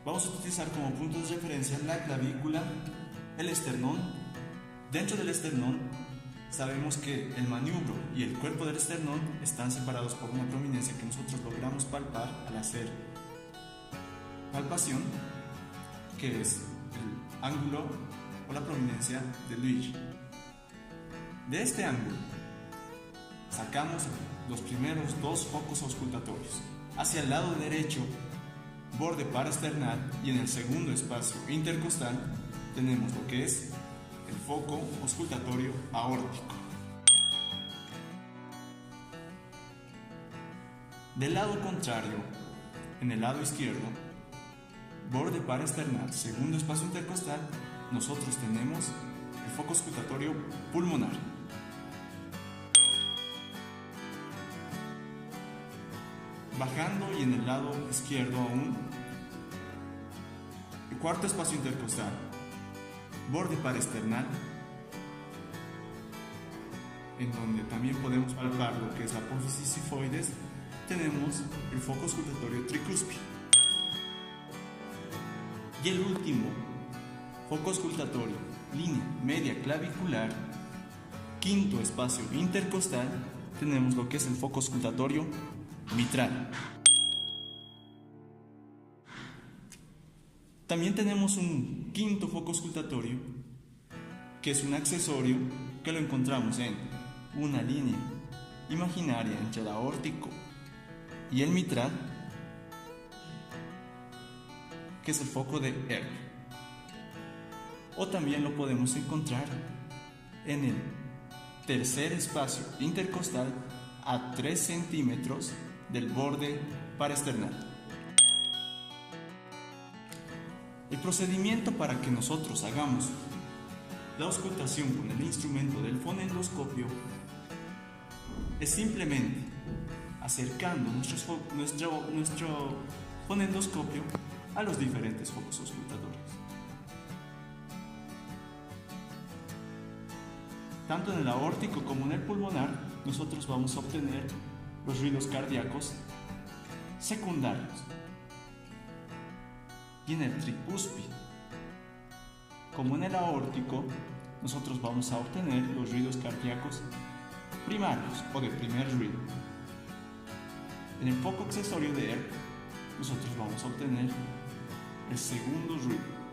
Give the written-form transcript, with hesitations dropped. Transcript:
Vamos a utilizar como puntos de referencia la clavícula, el esternón. Dentro del esternón sabemos que el maniubro y el cuerpo del esternón están separados por una prominencia que nosotros logramos palpar al hacer palpación, que es el ángulo o la prominencia de Luigi. De este ángulo sacamos los primeros dos focos auscultatorios. Hacia el lado derecho, borde paraesternal, y en el segundo espacio intercostal tenemos lo que es el foco auscultatorio aórtico. Del lado contrario, en el lado izquierdo, borde paraesternal, segundo espacio intercostal, nosotros tenemos el foco auscultatorio pulmonar. Bajando y en el lado izquierdo aún, el cuarto espacio intercostal, borde paraesternal, en donde también podemos palpar lo que es la apófisis sifoides, tenemos el foco auscultatorio tricúspide. Y el último foco auscultatorio, línea media clavicular, quinto espacio intercostal, tenemos lo que es el foco auscultatorio mitral. También tenemos un quinto foco auscultatorio, que es un accesorio que lo encontramos en una línea imaginaria entre el aórtico y el mitral, que es el foco de Ehrlich. O también lo podemos encontrar en el tercer espacio intercostal a 3 centímetros del borde paraesternal. El procedimiento para que nosotros hagamos la auscultación con el instrumento del fonendoscopio es simplemente acercando nuestro fonendoscopio a los diferentes focos auscultatorios. Tanto en el aórtico como en el pulmonar, nosotros vamos a obtener los ruidos cardíacos secundarios. Y en el tricúspide, como en el aórtico, nosotros vamos a obtener los ruidos cardíacos primarios o de primer ruido. En el foco accesorio de Ehrlich, nosotros vamos a obtener el segundo ruido.